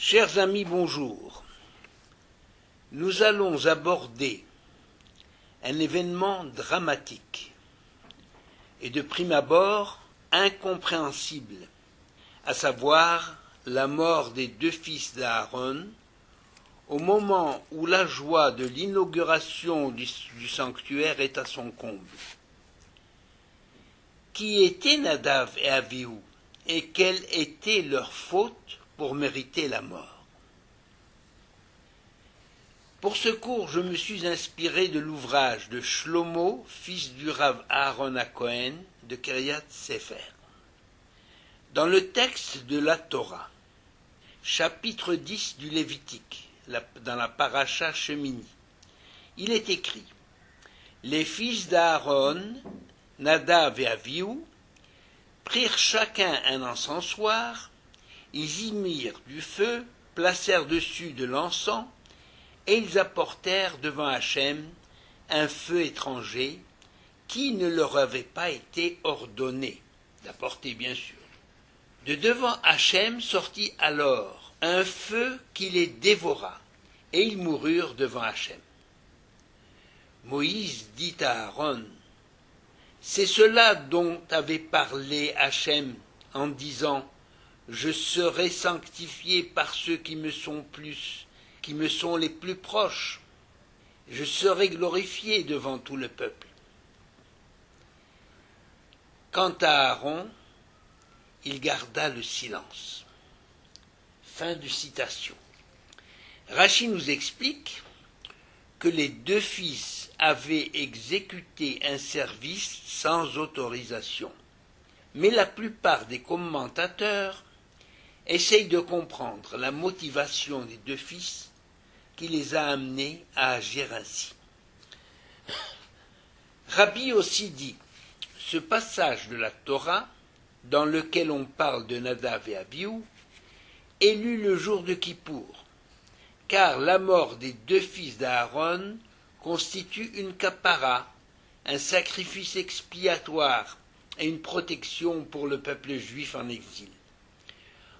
Chers amis, bonjour. Nous allons aborder un événement dramatique et de prime abord incompréhensible, à savoir la mort des deux fils d'Aaron au moment où la joie de l'inauguration du sanctuaire est à son comble. Qui étaient Nadav et Abihu et quelle était leur faute pour mériter la mort? Pour ce cours, je me suis inspiré de l'ouvrage de Shlomo, fils du Rav Aaron HaKohen de Kiryat Sefer. Dans le texte de la Torah, chapitre 10 du Lévitique, dans la paracha Shemini, il est écrit « Les fils d'Aaron, Nadav et Abihu, prirent chacun un encensoir, ils y mirent du feu, placèrent dessus de l'encens, et ils apportèrent devant Hachem un feu étranger qui ne leur avait pas été ordonné d'apporter, bien sûr. De devant Hachem sortit alors un feu qui les dévora, et ils moururent devant Hachem. Moïse dit à Aaron, « C'est cela dont avait parlé Hachem en disant, « Je serai sanctifié par ceux qui me sont les plus proches. Je serai glorifié devant tout le peuple. » Quant à Aaron, il garda le silence. Fin de citation. Rachi nous explique que les deux fils avaient exécuté un service sans autorisation. Mais la plupart des commentateurs essayent de comprendre la motivation des deux fils qui les a amenés à agir ainsi. Rabbi aussi dit, ce passage de la Torah, dans lequel on parle de Nadav et Abihu, est lu le jour de Kippour, car la mort des deux fils d'Aaron constitue une kapara, un sacrifice expiatoire et une protection pour le peuple juif en exil.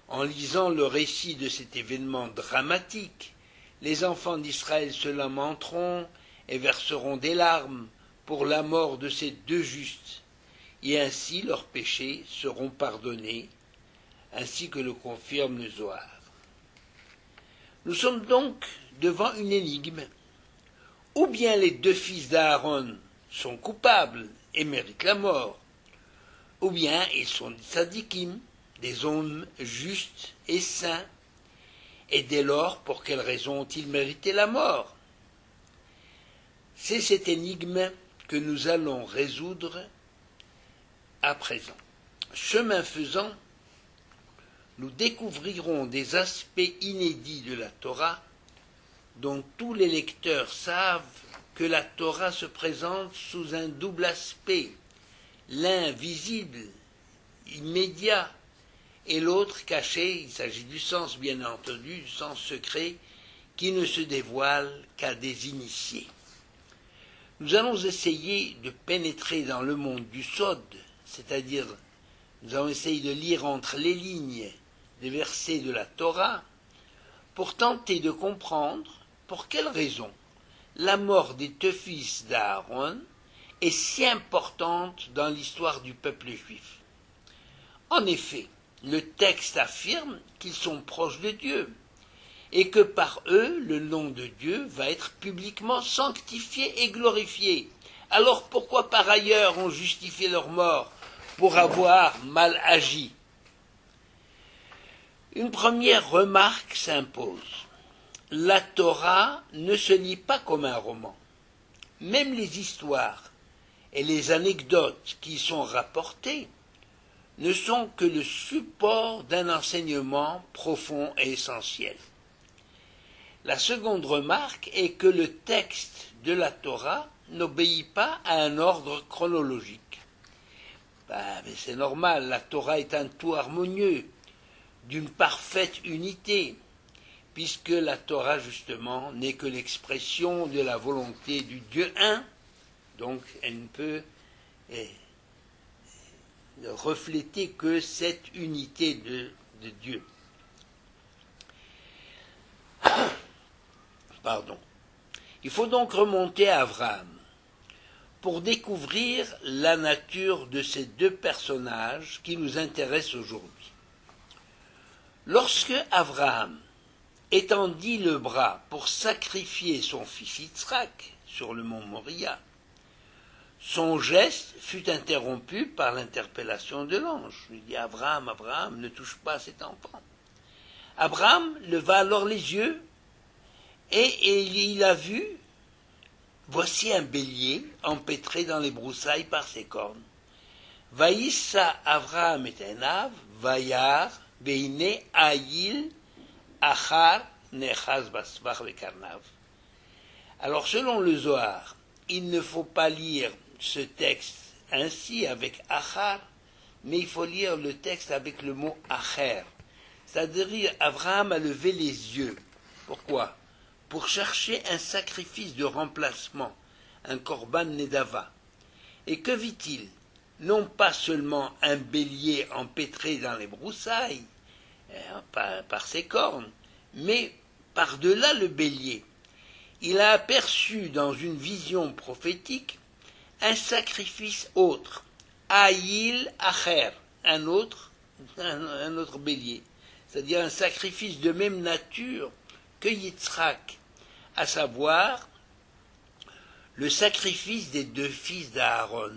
En lisant le récit de cet événement dramatique, les enfants d'Israël se lamenteront et verseront des larmes pour la mort de ces deux justes, et ainsi leurs péchés seront pardonnés, ainsi que le confirme le Zohar. Nous sommes donc devant une énigme. Ou bien les deux fils d'Aaron sont coupables et méritent la mort, ou bien ils sont des tzadikim, des hommes justes et saints, et dès lors, pour quelle raison ont-ils mérité la mort? C'est cette énigme que nous allons résoudre à présent. Chemin faisant, nous découvrirons des aspects inédits de la Torah, dont tous les lecteurs savent que la Torah se présente sous un double aspect, l'un visible, immédiat, et l'autre caché. Il s'agit du sens, bien entendu, du sens secret, qui ne se dévoile qu'à des initiés. Nous allons essayer de pénétrer dans le monde du Sod, c'est-à-dire nous allons essayer de lire entre les lignes des versets de la Torah, pour tenter de comprendre pour quelle raison la mort des deux fils d'Aaron est si importante dans l'histoire du peuple juif. En effet, le texte affirme qu'ils sont proches de Dieu et que par eux, le nom de Dieu va être publiquement sanctifié et glorifié. Alors pourquoi par ailleurs on justifie leur mort pour avoir mal agi? Une première remarque s'impose. La Torah ne se lit pas comme un roman. Même les histoires et les anecdotes qui y sont rapportées ne sont que le support d'un enseignement profond et essentiel. La seconde remarque est que le texte de la Torah n'obéit pas à un ordre chronologique. Mais c'est normal, la Torah est un tout harmonieux, d'une parfaite unité, puisque la Torah, justement, n'est que l'expression de la volonté du Dieu un, donc elle ne peut refléter que cette unité de Dieu. Pardon. Il faut donc remonter à Abraham pour découvrir la nature de ces deux personnages qui nous intéressent aujourd'hui. Lorsque Abraham étendit le bras pour sacrifier son fils Yitzhak sur le mont Moria, son geste fut interrompu par l'interpellation de l'ange. Il dit « Abraham, Abraham, ne touche pas cet enfant. » Abraham leva alors les yeux et il a vu, voici un bélier empêtré dans les broussailles par ses cornes. Vaïssa Abraham et Enav, Vayar, Veine Aïl, Achar, Nechaz Basvar Vekarnav. Alors selon le Zohar, il ne faut pas lire ce texte ainsi avec Achar, mais il faut lire le texte avec le mot Acher. C'est-à-dire, Abraham a levé les yeux. Pourquoi? Pour chercher un sacrifice de remplacement, un korban nedava. Et que vit-il? Non pas seulement un bélier empêtré dans les broussailles, par ses cornes, mais par-delà le bélier. Il a aperçu dans une vision prophétique un sacrifice autre, Aïl Acher, un autre bélier, c'est-à-dire un sacrifice de même nature que Yitzhak, à savoir le sacrifice des deux fils d'Aaron,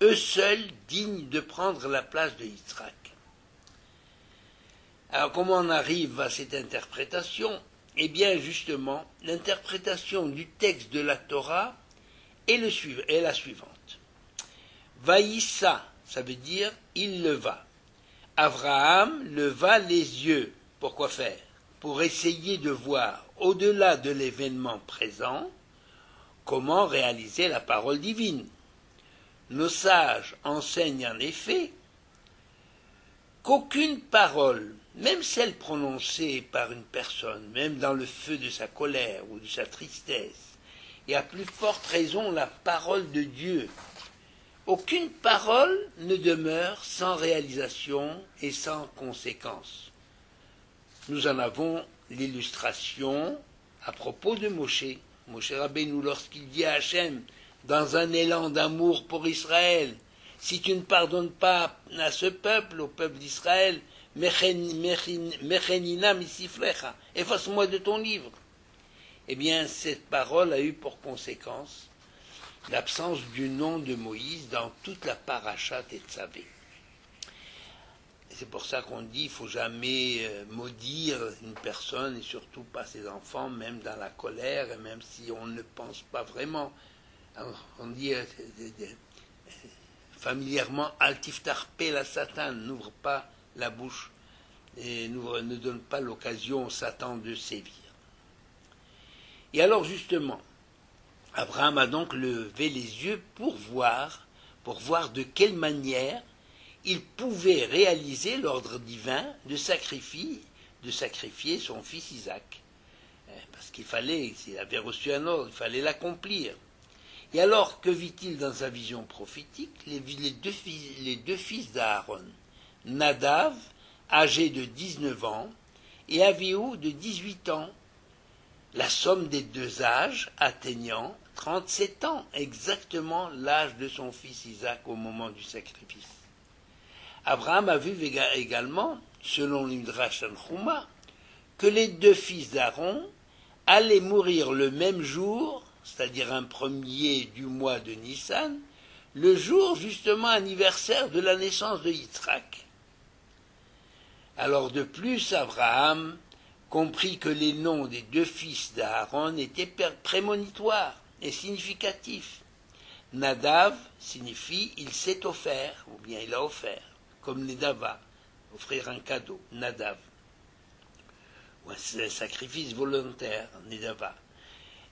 eux seuls dignes de prendre la place de Yitzhak. Alors comment on arrive à cette interprétation? Eh bien justement, l'interprétation du texte de la Torah est la suivante. Vaïssa, ça veut dire il leva. Abraham leva les yeux. Pourquoi faire? Pour essayer de voir, au-delà de l'événement présent, comment réaliser la parole divine. Nos sages enseignent en effet qu'aucune parole, même celle prononcée par une personne, même dans le feu de sa colère ou de sa tristesse, et à plus forte raison la parole de Dieu, aucune parole ne demeure sans réalisation et sans conséquence. Nous en avons l'illustration à propos de Moshe. Moshe Rabbeinu, lorsqu'il dit à Hachem, dans un élan d'amour pour Israël, si tu ne pardonnes pas à ce peuple, au peuple d'Israël, mechenina misiflecha, efface-moi de ton livre. Eh bien, cette parole a eu pour conséquence l'absence du nom de Moïse dans toute la paracha Tetzavé. C'est pour ça qu'on dit qu'il ne faut jamais maudire une personne, et surtout pas ses enfants, même dans la colère, et même si on ne pense pas vraiment. Alors, on dit familièrement, Altiftar pe la Satan, n'ouvre pas la bouche et ne donne pas l'occasion au Satan de sévir. Et alors justement, Abraham a donc levé les yeux pour voir de quelle manière il pouvait réaliser l'ordre divin de sacrifier son fils Isaac. Parce qu'il fallait, s'il avait reçu un ordre, il fallait l'accomplir. Et alors, que vit-il dans sa vision prophétique? Les deux fils d'Aaron, Nadav, âgé de 19 ans, et Avihu, de 18 ans, la somme des deux âges atteignant 37 ans, exactement l'âge de son fils Isaac au moment du sacrifice. Abraham a vu également, selon l'Midrash Tanchuma, que les deux fils d'Aaron allaient mourir le même jour, c'est-à-dire un premier du mois de Nissan, le jour justement anniversaire de la naissance de Yitzhak. Alors de plus, Abraham comprit que les noms des deux fils d'Aaron étaient prémonitoires et significatifs. Nadav signifie « il s'est offert » ou bien « il a offert », comme Nedava, offrir un cadeau, Nadav, ou un sacrifice volontaire, Nedava.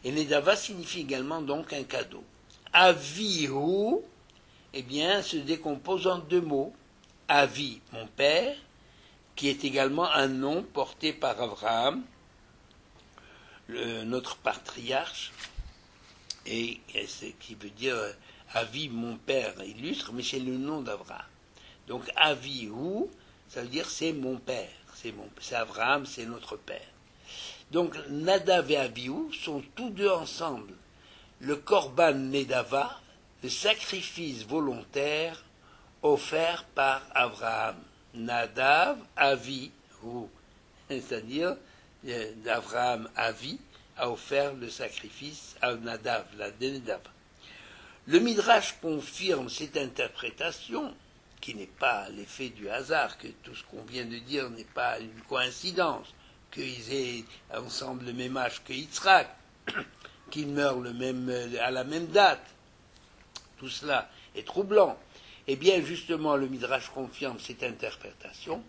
Et Nedava signifie également donc un cadeau. Avihu, eh bien, se décompose en deux mots. Avi, mon père, qui est également un nom porté par Abraham, notre patriarche, et ce qui veut dire Avi, mon père illustre, mais c'est le nom d'Abraham. Donc Avihu, ça veut dire c'est mon père, c'est Abraham, c'est notre père. Donc Nadav et Abihu sont tous deux ensemble. Le Korban Nedava, le sacrifice volontaire offert par Abraham. Nadav, Avihu, c'est-à-dire d'Abraham Avi a offert le sacrifice à Nadav, la Nedava. Le Midrash confirme cette interprétation, qui n'est pas l'effet du hasard, que tout ce qu'on vient de dire n'est pas une coïncidence, qu'ils aient ensemble le même âge que Yitzhak, qu'ils meurent à la même date. Tout cela est troublant. Eh bien, justement, le Midrash confirme cette interprétation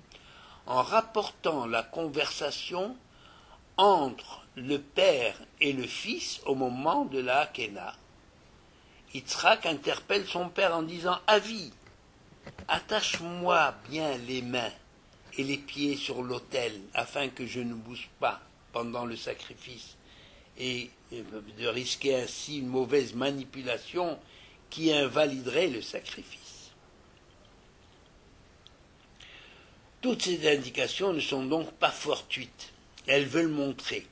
en rapportant la conversation entre le père et le fils au moment de la Hakena. Yitzhak interpelle son père en disant « Avi, attache-moi bien les mains et les pieds sur l'autel afin que je ne bouge pas pendant le sacrifice et de risquer ainsi une mauvaise manipulation qui invaliderait le sacrifice. » Toutes ces indications ne sont donc pas fortuites. Elles veulent montrer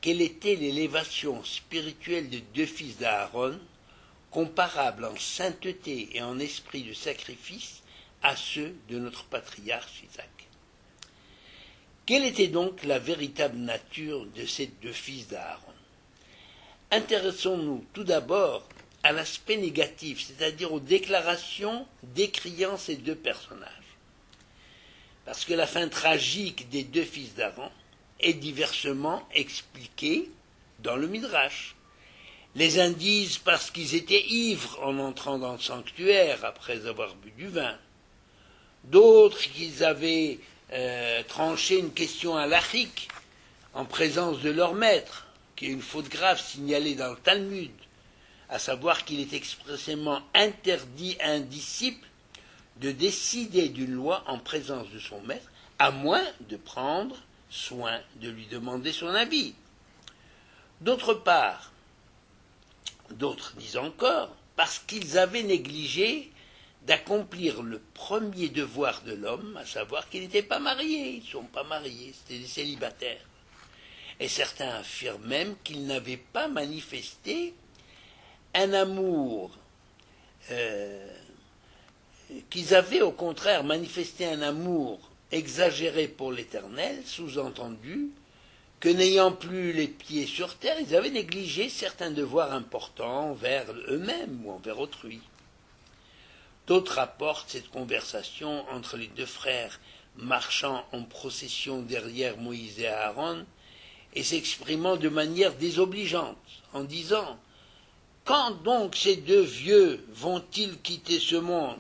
quelle était l'élévation spirituelle des deux fils d'Aaron, comparable en sainteté et en esprit de sacrifice à ceux de notre patriarche Isaac. Quelle était donc la véritable nature de ces deux fils d'Aaron? Intéressons-nous tout d'abord à l'aspect négatif, c'est-à-dire aux déclarations décriant ces deux personnages. Parce que la fin tragique des deux fils d'Aaron est diversement expliquée dans le Midrash. Les uns disent parce qu'ils étaient ivres en entrant dans le sanctuaire après avoir bu du vin. D'autres qu'ils avaient tranché une question halachique en présence de leur maître, qui est une faute grave signalée dans le Talmud, à savoir qu'il est expressément interdit à un disciple de décider d'une loi en présence de son maître, à moins de prendre soin de lui demander son avis. D'autre part, d'autres disent encore, parce qu'ils avaient négligé d'accomplir le premier devoir de l'homme, à savoir qu'ils n'étaient pas mariés, ils ne sont pas mariés, c'était des célibataires. Et certains affirment même qu'ils n'avaient pas manifesté un amour, qu'ils avaient au contraire manifesté un amour exagéré pour l'Éternel, sous-entendu que n'ayant plus les pieds sur terre, ils avaient négligé certains devoirs importants envers eux-mêmes ou envers autrui. D'autres rapportent cette conversation entre les deux frères marchant en procession derrière Moïse et Aaron et s'exprimant de manière désobligeante, en disant « Quand donc ces deux vieux vont-ils quitter ce monde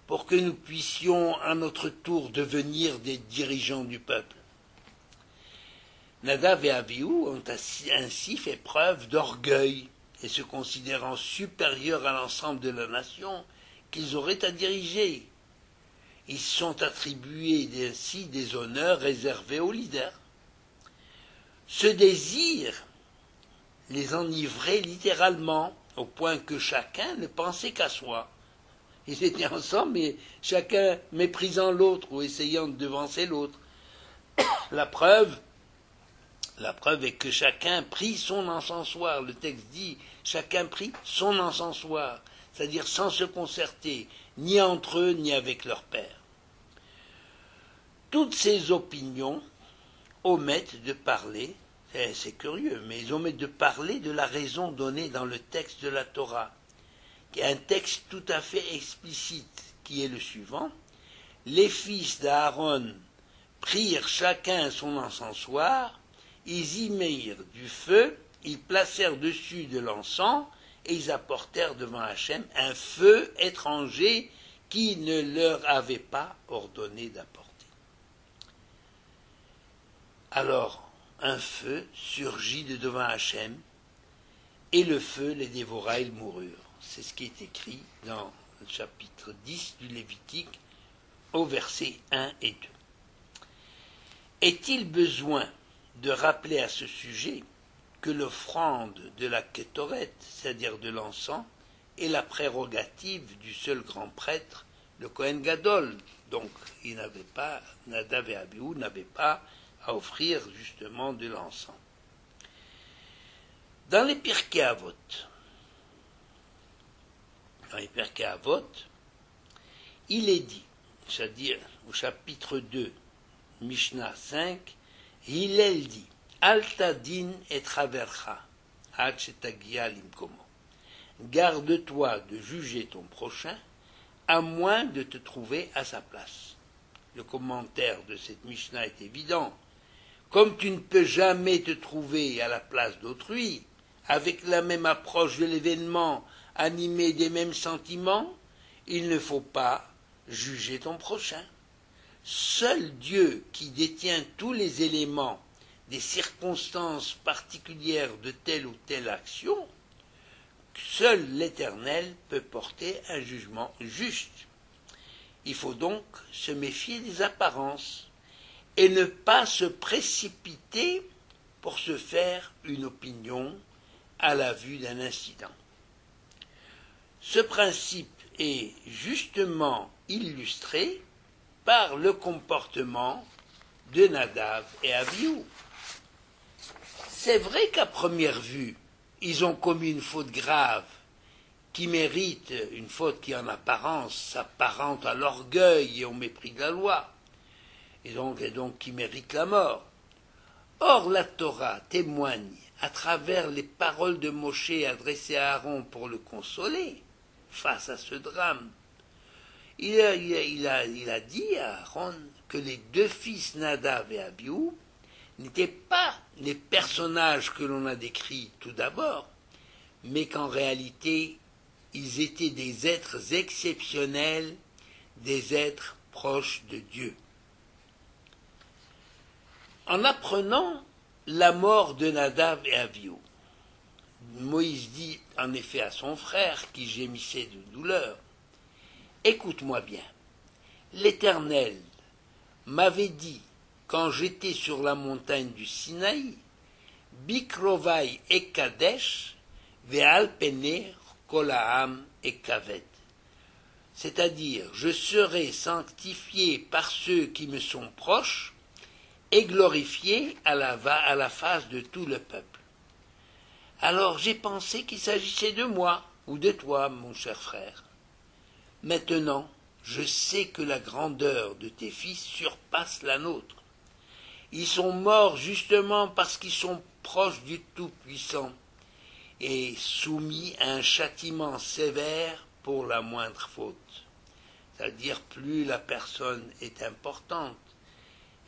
pour que nous puissions à notre tour devenir des dirigeants du peuple ?» Nadav et Abihu ont ainsi fait preuve d'orgueil et se considérant supérieurs à l'ensemble de la nation qu'ils auraient à diriger. Ils sont attribués ainsi des honneurs réservés aux leaders. Ce désir les enivrait littéralement, au point que chacun ne pensait qu'à soi. Ils étaient ensemble, mais chacun méprisant l'autre ou essayant de devancer l'autre. La preuve est que chacun prit son encensoir. Le texte dit chacun prit son encensoir, c'est-à-dire sans se concerter, ni entre eux, ni avec leur père. Toutes ces opinions omettent de parler, c'est curieux, mais ils omettent de parler de la raison donnée dans le texte de la Torah, qui est un texte tout à fait explicite, qui est le suivant. Les fils d'Aaron prirent chacun son encensoir, ils y mirent du feu, ils placèrent dessus de l'encens, et ils apportèrent devant Hachem un feu étranger qui ne leur avait pas ordonné d'apporter. Alors, un feu surgit de devant Hachem, et le feu les dévora et ils moururent. C'est ce qui est écrit dans le chapitre 10 du Lévitique, au verset 1 et 2. Est-il besoin de rappeler à ce sujet que l'offrande de la Kétoret, c'est-à-dire de l'encens, est la prérogative du seul grand prêtre, le Kohen Gadol. Donc, Nadav et Abihu n'avaient pas à offrir justement de l'encens. Dans les Pirkei Avot, il est dit, c'est-à-dire au chapitre 2, Mishnah 5, Hillel dit, Alta din et travercha, ad shetagia limkomo. Garde-toi de juger ton prochain, à moins de te trouver à sa place. Le commentaire de cette Mishnah est évident. Comme tu ne peux jamais te trouver à la place d'autrui, avec la même approche de l'événement, animé des mêmes sentiments, il ne faut pas juger ton prochain. Seul Dieu, qui détient tous les éléments des circonstances particulières de telle ou telle action, seul l'Éternel peut porter un jugement juste. Il faut donc se méfier des apparences et ne pas se précipiter pour se faire une opinion à la vue d'un incident. Ce principe est justement illustré par le comportement de Nadav et Abihu. C'est vrai qu'à première vue, ils ont commis une faute grave, qui mérite une faute qui en apparence s'apparente à l'orgueil et au mépris de la loi, et donc qui mérite la mort. Or la Torah témoigne à travers les paroles de Moshe adressées à Aaron pour le consoler face à ce drame. Il a dit à Aaron que les deux fils Nadav et Abihu n'étaient pas les personnages que l'on a décrits tout d'abord, mais qu'en réalité, ils étaient des êtres exceptionnels, des êtres proches de Dieu. En apprenant la mort de Nadav et Abihu, Moïse dit en effet à son frère, qui gémissait de douleur, « Écoute-moi bien, l'Éternel m'avait dit, quand j'étais sur la montagne du Sinaï, Bikrovai et Kadesh, Ve'alpener Kolaam et Kaved. C'est-à-dire, je serai sanctifié par ceux qui me sont proches et glorifié à la face de tout le peuple. Alors j'ai pensé qu'il s'agissait de moi ou de toi, mon cher frère. Maintenant, je sais que la grandeur de tes fils surpasse la nôtre. Ils sont morts justement parce qu'ils sont proches du Tout-Puissant et soumis à un châtiment sévère pour la moindre faute. C'est-à-dire, plus la personne est importante,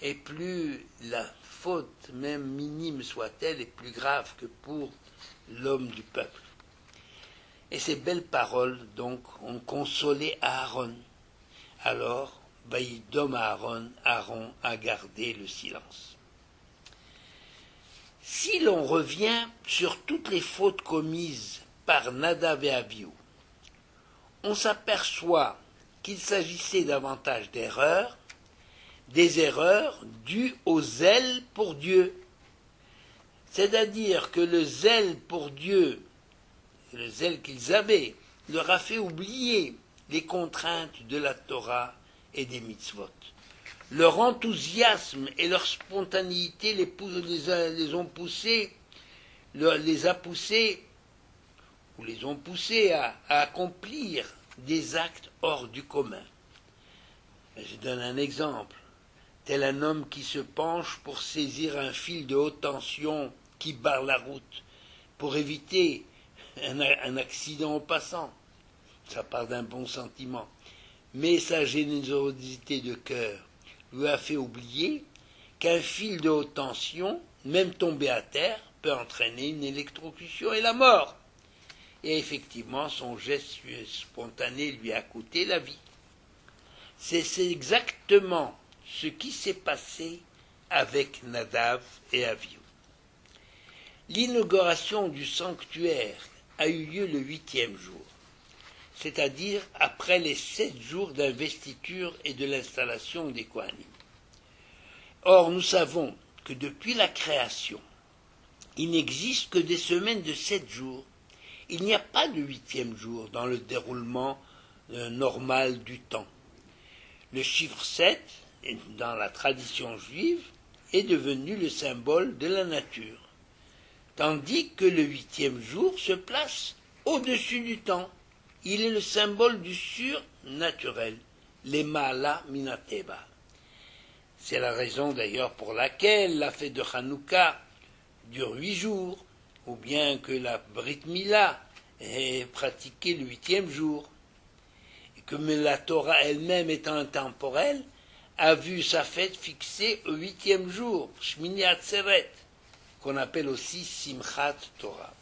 et plus la faute, même minime soit-elle, est plus grave que pour l'homme du peuple. Et ces belles paroles, donc, ont consolé Aaron. Alors, Vaïdom Aaron a gardé le silence. Si l'on revient sur toutes les fautes commises par Nadav et Abihu, on s'aperçoit qu'il s'agissait davantage d'erreurs, des erreurs dues au zèle pour Dieu. C'est-à-dire que le zèle pour Dieu, le zèle qu'ils avaient, leur a fait oublier les contraintes de la Torah et des mitzvot. Leur enthousiasme et leur spontanéité les ont poussés à accomplir des actes hors du commun. Je donne un exemple. Tel un homme qui se penche pour saisir un fil de haute tension qui barre la route, pour éviter un accident au passant. Ça part d'un bon sentiment. Mais sa générosité de cœur lui a fait oublier qu'un fil de haute tension, même tombé à terre, peut entraîner une électrocution et la mort. Et effectivement, son geste spontané lui a coûté la vie. C'est exactement ce qui s'est passé avec Nadav et Abihu. L'inauguration du sanctuaire a eu lieu le 8e jour, c'est-à-dire après les 7 jours d'investiture et de l'installation des Kohanim. Or, nous savons que depuis la création, il n'existe que des semaines de 7 jours. Il n'y a pas de 8e jour dans le déroulement normal du temps. Le chiffre 7, dans la tradition juive, est devenu le symbole de la nature, tandis que le 8e jour se place au-dessus du temps. Il est le symbole du surnaturel, l'Emala Minateba. C'est la raison d'ailleurs pour laquelle la fête de Hanouka dure 8 jours, ou bien que la Brit Mila est pratiquée le 8e jour, et que la Torah elle-même étant intemporelle, a vu sa fête fixée au 8e jour, Shmini Atzeret, qu'on appelle aussi Simchat Torah.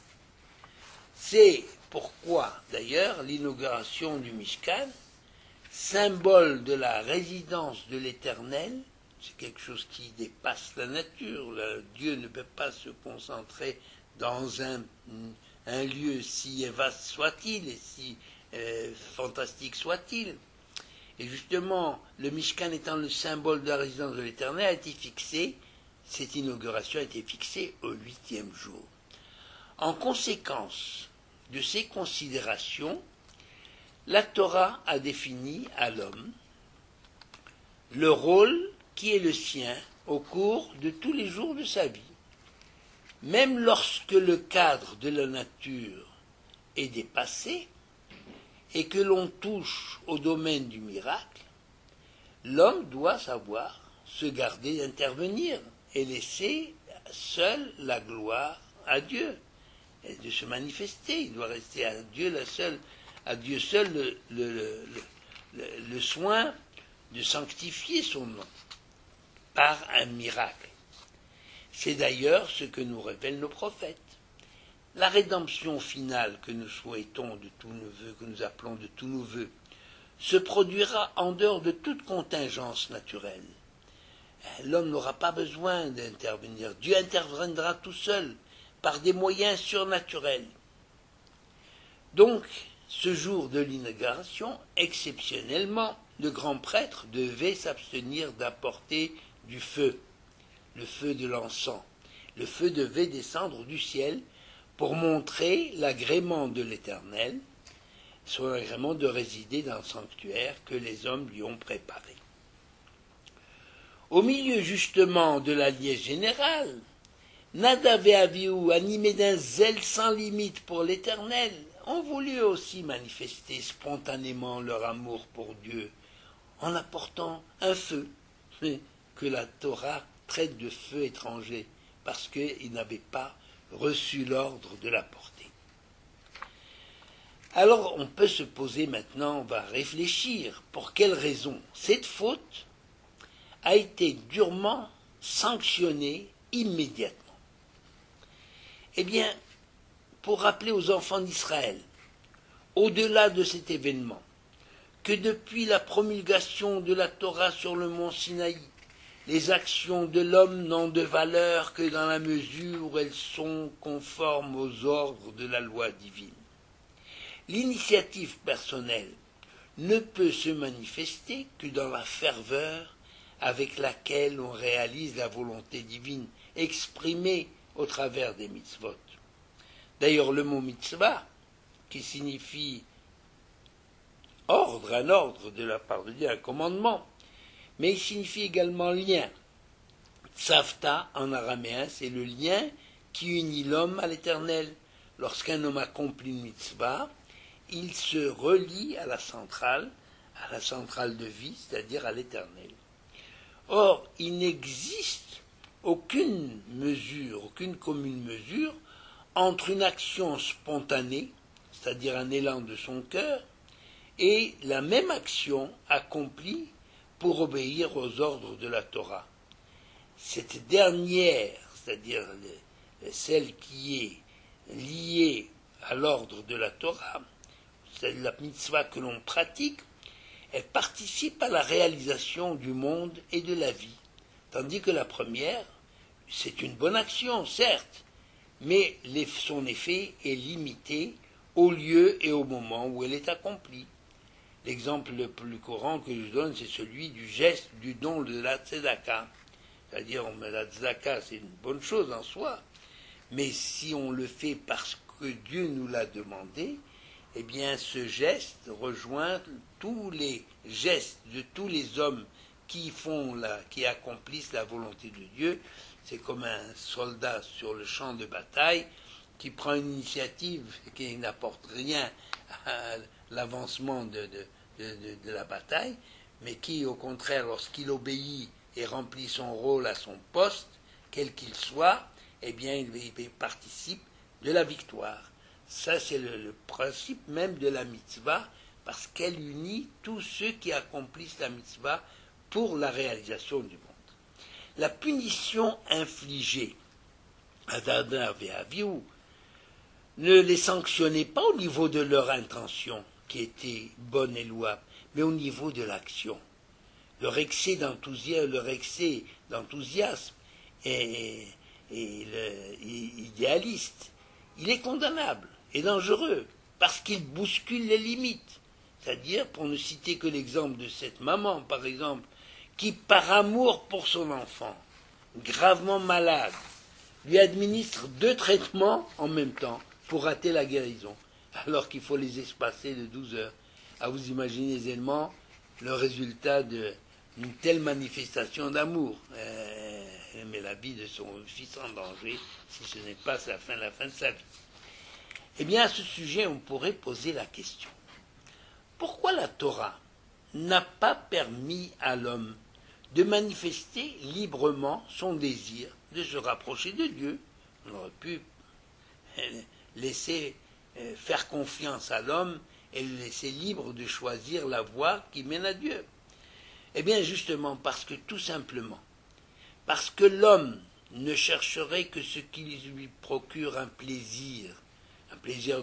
C'est pourquoi, d'ailleurs, l'inauguration du Mishkan, symbole de la résidence de l'Éternel, c'est quelque chose qui dépasse la nature. Dieu ne peut pas se concentrer dans un lieu si vaste soit-il et si fantastique soit-il. Et justement, le Mishkan étant le symbole de la résidence de l'Éternel, a été fixé, cette inauguration a été fixée au 8e jour. En conséquence de ces considérations, la Torah a défini à l'homme le rôle qui est le sien au cours de tous les jours de sa vie. Même lorsque le cadre de la nature est dépassé et que l'on touche au domaine du miracle, l'homme doit savoir se garder d'intervenir et laisser seule la gloire à Dieu et de se manifester. Il doit rester à Dieu seul le soin de sanctifier son nom par un miracle. C'est d'ailleurs ce que nous révèlent nos prophètes. La rédemption finale que nous souhaitons de tous nos vœux, que nous appelons de tous nos vœux, se produira en dehors de toute contingence naturelle. L'homme n'aura pas besoin d'intervenir. Dieu interviendra tout seul, par des moyens surnaturels. Donc, ce jour de l'inauguration, exceptionnellement, le grand prêtre devait s'abstenir d'apporter du feu, le feu de l'encens. Le feu devait descendre du ciel pour montrer l'agrément de l'Éternel, son agrément de résider dans le sanctuaire que les hommes lui ont préparé. Au milieu justement de la liesse générale, Nadav et Avihu, animés d'un zèle sans limite pour l'Éternel, ont voulu aussi manifester spontanément leur amour pour Dieu en apportant un feu que la Torah traite de feu étranger parce qu'ils n'avaient pas reçu l'ordre de l'apporter. Alors on peut se poser maintenant, on va réfléchir pour quelle raison cette faute a été durement sanctionnée immédiatement. Eh bien, pour rappeler aux enfants d'Israël, au-delà de cet événement, que depuis la promulgation de la Torah sur le mont Sinaï, les actions de l'homme n'ont de valeur que dans la mesure où elles sont conformes aux ordres de la loi divine. L'initiative personnelle ne peut se manifester que dans la ferveur avec laquelle on réalise la volonté divine exprimée au travers des mitzvot. D'ailleurs, le mot mitzvah, qui signifie ordre, un ordre de la part de Dieu, un commandement, mais il signifie également lien. Tzavta, en araméen, c'est le lien qui unit l'homme à l'Éternel. Lorsqu'un homme accomplit une mitzvah, il se relie à la centrale de vie, c'est-à-dire à l'Éternel. Or, il n'existe aucune mesure, aucune commune mesure entre une action spontanée, c'est-à-dire un élan de son cœur, et la même action accomplie pour obéir aux ordres de la Torah. Cette dernière, c'est-à-dire celle qui est liée à l'ordre de la Torah, c'est la mitzvah que l'on pratique, elle participe à la réalisation du monde et de la vie, tandis que la première, c'est une bonne action, certes, mais son effet est limité au lieu et au moment où elle est accomplie. L'exemple le plus courant que je donne, c'est celui du geste du don de la tzedaka. C'est-à-dire, la tzedaka, c'est une bonne chose en soi, mais si on le fait parce que Dieu nous l'a demandé, eh bien, ce geste rejoint tous les gestes de tous les hommes qui accomplissent la volonté de Dieu. C'est comme un soldat sur le champ de bataille qui prend une initiative qui n'apporte rien à l'avancement de la bataille, mais qui, au contraire, lorsqu'il obéit et remplit son rôle à son poste, quel qu'il soit, eh bien, il participe de la victoire. Ça, c'est le principe même de la mitzvah, parce qu'elle unit tous ceux qui accomplissent la mitzvah pour la réalisation du monde. La punition infligée à Nadav et Abihu ne les sanctionnait pas au niveau de leur intention, qui était bonne et louable, mais au niveau de l'action. Leur excès d'enthousiasme et idéaliste, il est condamnable et dangereux, parce qu'il bouscule les limites. C'est-à-dire, pour ne citer que l'exemple de cette maman, par exemple, qui, par amour pour son enfant, gravement malade, lui administre 2 traitements en même temps pour rater la guérison, alors qu'il faut les espacer de 12 heures. À vous imaginer aisément le résultat d'une telle manifestation d'amour. Elle met la vie de son fils en danger, si ce n'est pas la fin de sa vie. Eh bien, à ce sujet, on pourrait poser la question. Pourquoi la Torah n'a pas permis à l'homme de manifester librement son désir de se rapprocher de Dieu? On aurait pu laisser faire confiance à l'homme et le laisser libre de choisir la voie qui mène à Dieu. Eh bien, justement, tout simplement, parce que l'homme ne chercherait que ce qui lui procure un plaisir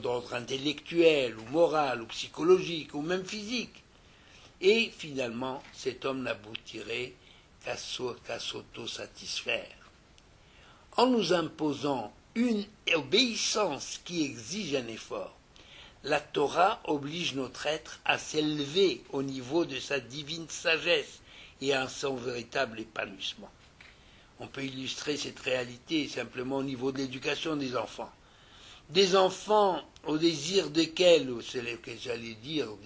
d'ordre intellectuel, ou moral, ou psychologique, ou même physique. Et finalement, cet homme n'aboutirait qu'à s'auto-satisfaire. En nous imposant une obéissance qui exige un effort, la Torah oblige notre être à s'élever au niveau de sa divine sagesse et à son véritable épanouissement. On peut illustrer cette réalité simplement au niveau de l'éducation des enfants. Des enfants au désir desquels, c'est ce que j'allais dire, on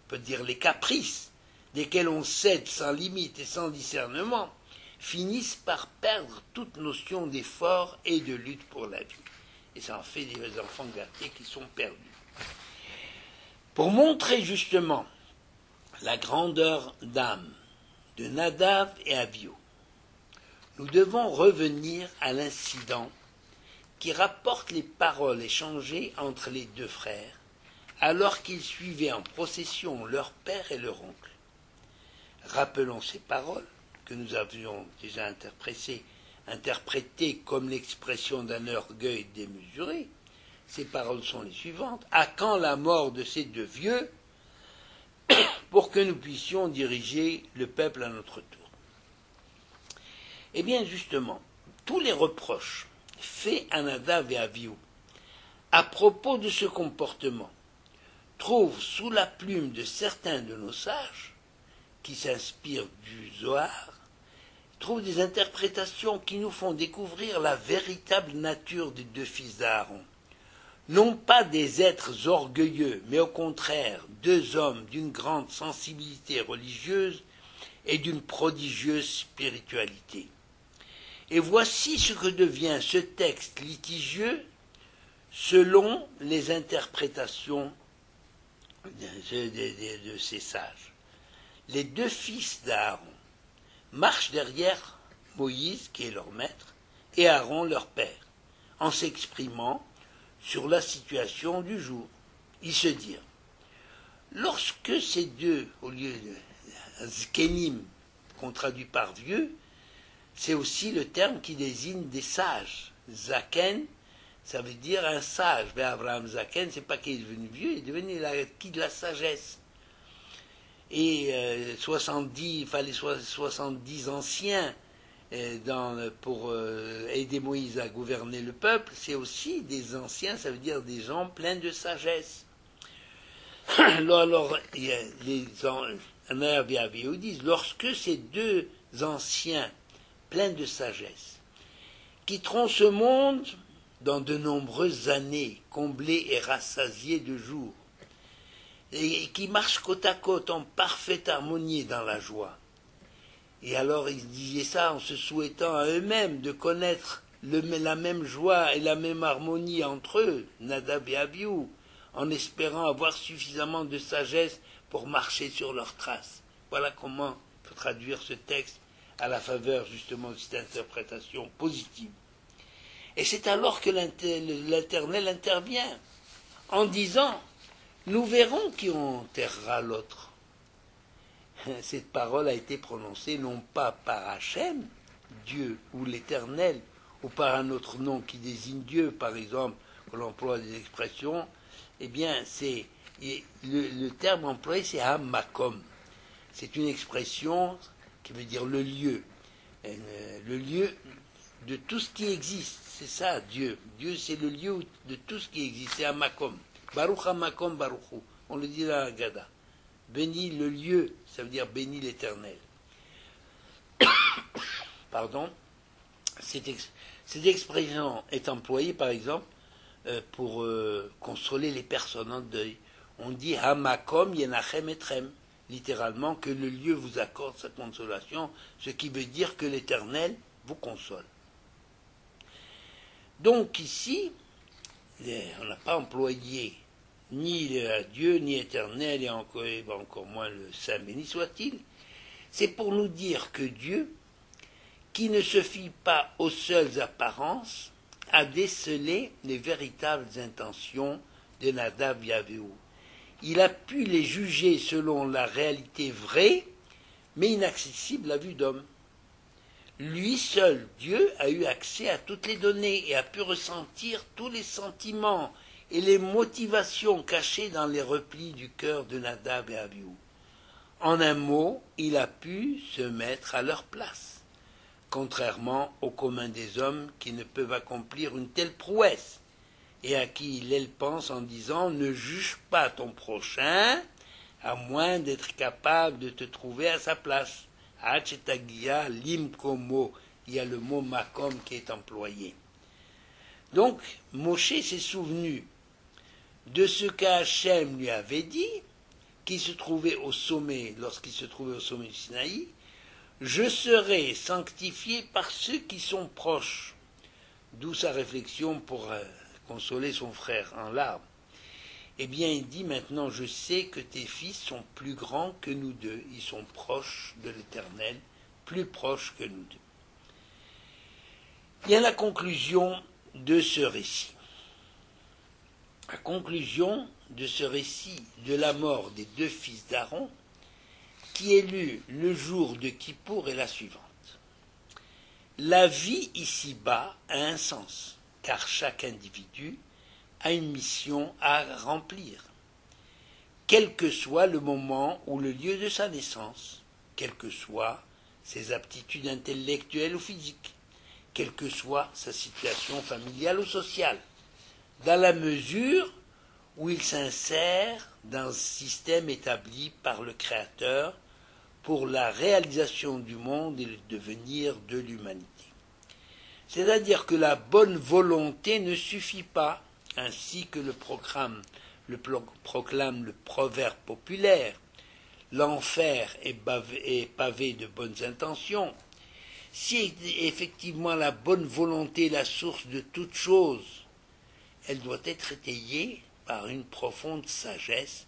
peut dire les caprices, desquels on cède sans limite et sans discernement, finissent par perdre toute notion d'effort et de lutte pour la vie. Et ça en fait des enfants gâtés qui sont perdus. Pour montrer justement la grandeur d'âme de Nadav et Abihu, nous devons revenir à l'incident qui rapporte les paroles échangées entre les 2 frères, alors qu'ils suivaient en procession leur père et leur oncle. Rappelons ces paroles, que nous avions déjà interprétées comme l'expression d'un orgueil démesuré. Ces paroles sont les suivantes. À quand la mort de ces 2 vieux, pour que nous puissions diriger le peuple à notre tour? Eh bien, justement, tous les reproches faits à Nadav et Abihu à propos de ce comportement trouvent sous la plume de certains de nos sages, qui s'inspirent du Zohar, trouvent des interprétations qui nous font découvrir la véritable nature des 2 fils d'Aaron. Non pas des êtres orgueilleux, mais au contraire 2 hommes d'une grande sensibilité religieuse et d'une prodigieuse spiritualité. Et voici ce que devient ce texte litigieux selon les interprétations de ces sages. Les 2 fils d'Aaron marchent derrière Moïse, qui est leur maître, et Aaron, leur père, en s'exprimant sur la situation du jour. Ils se dirent, lorsque ces 2, au lieu de Zkenim, qu'on traduit par vieux, c'est aussi le terme qui désigne des sages. Zaken, ça veut dire un sage. Mais Abraham Zaken, c'est pas qu'il est devenu vieux, il est devenu l'acquis de la sagesse. Et 70, il fallait 70 anciens pour aider Moïse à gouverner le peuple. C'est aussi des anciens, ça veut dire des gens pleins de sagesse. Alors les Abihu disent, lorsque ces 2 anciens plein de sagesse, quitteront ce monde dans de nombreuses années, comblés et rassasiés de jours, et qui marchent côte à côte en parfaite harmonie dans la joie. Et alors ils disaient ça en se souhaitant à eux-mêmes de connaître la même joie et la même harmonie entre eux, Nadab et Abihu, en espérant avoir suffisamment de sagesse pour marcher sur leurs traces. Voilà comment il faut traduire ce texte à la faveur justement de cette interprétation positive. Et c'est alors que l'Éternel intervient en disant « Nous verrons qui enterrera l'autre ». Cette parole a été prononcée non pas par Hachem, Dieu ou l'Éternel, ou par un autre nom qui désigne Dieu, par exemple, que l'on emploie des expressions, eh bien, le terme employé, c'est Hamakom. C'est une expression qui veut dire le lieu de tout ce qui existe. C'est ça, Dieu. Dieu, c'est le lieu de tout ce qui existe. C'est Hamakom. Baruch Hamakom Baruchu. On le dit dans la Haggadah. Bénis le lieu, ça veut dire bénis l'Éternel. Pardon. Cette expression est employée, par exemple, pour consoler les personnes en deuil. On dit Hamakom Yenachem Etrem, littéralement que le lieu vous accorde sa consolation, ce qui veut dire que l'Éternel vous console. Donc ici, on n'a pas employé ni Dieu, ni Éternel, et encore moins le Saint béni soit-il. C'est pour nous dire que Dieu, qui ne se fie pas aux seules apparences, a décelé les véritables intentions de Nadab et Abihu. Il a pu les juger selon la réalité vraie, mais inaccessible à vue d'homme. Lui seul, Dieu, a eu accès à toutes les données et a pu ressentir tous les sentiments et les motivations cachées dans les replis du cœur de Nadab et Abihu. En un mot, il a pu se mettre à leur place, contrairement au commun des hommes qui ne peuvent accomplir une telle prouesse, et à qui il pense en disant « Ne juge pas ton prochain, à moins d'être capable de te trouver à sa place. » Hachetagia limkomo, il y a le mot makom qui est employé. Donc, Moshe s'est souvenu de ce qu'Hachem lui avait dit, qui se trouvait au sommet, lorsqu'il se trouvait au sommet du Sinaï, « Je serai sanctifié par ceux qui sont proches », d'où sa réflexion pour consoler son frère en larmes. Eh bien, il dit maintenant, je sais que tes fils sont plus grands que nous deux, ils sont proches de l'Éternel, plus proches que nous deux. Il y a la conclusion de ce récit. La conclusion de ce récit de la mort des deux fils d'Aaron, qui est lue le jour de Kippour, est la suivante. La vie ici-bas a un sens, car chaque individu a une mission à remplir, quel que soit le moment ou le lieu de sa naissance, quelles que soient ses aptitudes intellectuelles ou physiques, quelle que soit sa situation familiale ou sociale, dans la mesure où il s'insère dans un système établi par le Créateur pour la réalisation du monde et le devenir de l'humanité. C'est-à-dire que la bonne volonté ne suffit pas, ainsi que le proclame le proverbe populaire, l'enfer est pavé de bonnes intentions. Si effectivement la bonne volonté est la source de toute chose, elle doit être étayée par une profonde sagesse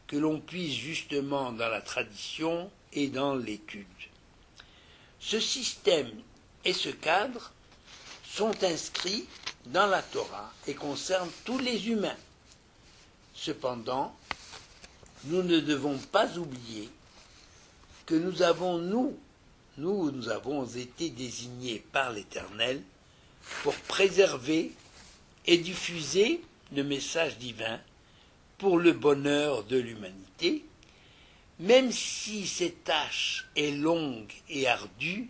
que l'on puise justement dans la tradition et dans l'étude. Ce système et ce cadre sont inscrits dans la Torah et concernent tous les humains. Cependant, nous ne devons pas oublier que nous avons été désignés par l'Éternel pour préserver et diffuser le message divin pour le bonheur de l'humanité, même si cette tâche est longue et ardue,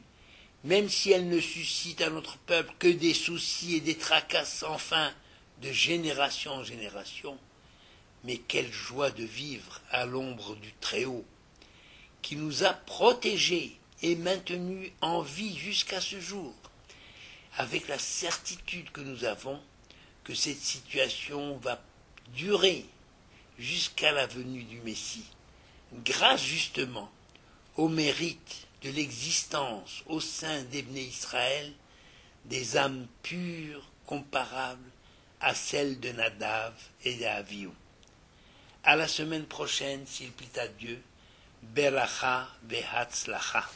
même si elle ne suscite à notre peuple que des soucis et des tracas sans fin de génération en génération. Mais quelle joie de vivre à l'ombre du Très-Haut, qui nous a protégés et maintenus en vie jusqu'à ce jour, avec la certitude que nous avons que cette situation va durer jusqu'à la venue du Messie, grâce justement au mérite de l'existence au sein d'Ebné Israël des âmes pures comparables à celles de Nadav et d'Avihu. À la semaine prochaine, s'il plaît à Dieu. Beracha ve'hatzlacha.